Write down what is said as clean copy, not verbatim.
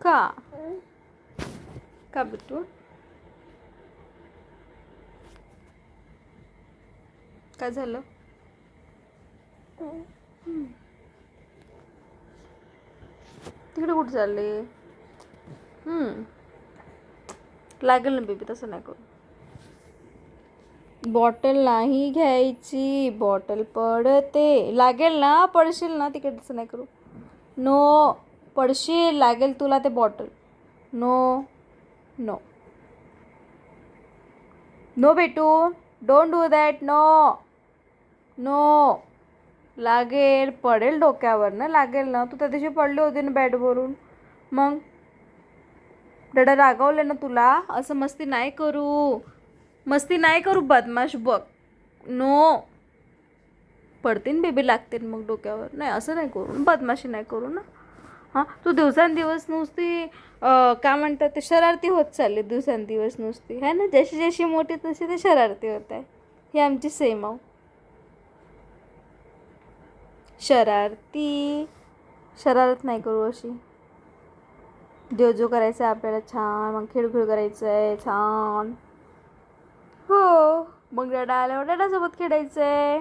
का का बिट्टू काय झालं? तिकडे कुठे चालले? लागेल ना बेबी, तसं नाही करू. बॉटल नाही घ्यायची, बॉटल पडते. लागेल ना, पडशील ना तिकडे, तसं नाही करू. नो, पडशील, लागेल तुला ते बॉटल. नो नो नो बेटू, don't do that. No no, लागेल, पडेल डोक्यावर ना, लागेल ना. तू त्या दिवशी पडली होती ना बॅटवरून, मग डॅडा रागवले ना तुला. असं मस्ती नाही करू, मस्ती नाही करू, बदमाश बघ. नो, पडतीन बेबी, लागतील मग डोक्यावर. नाही असं नाही करू, बदमाशी नाही करू ना. हां, तू दिवसांदिवस नुसती काय म्हणतात ते शरारती होत चालली, दिवसांदिवस नुसती है ना. जशी जशी मोठी तशी ते शरारती होत आहे. ही आमची सेम आहो, शरारती. शरारत नाही करू अशी. जो करायचं आहे आपल्याला छान, मग खेळखेळ करायचं आहे छान. हो, मग डॅडा आल्यावर डॅडासोबत खेळायचं आहे.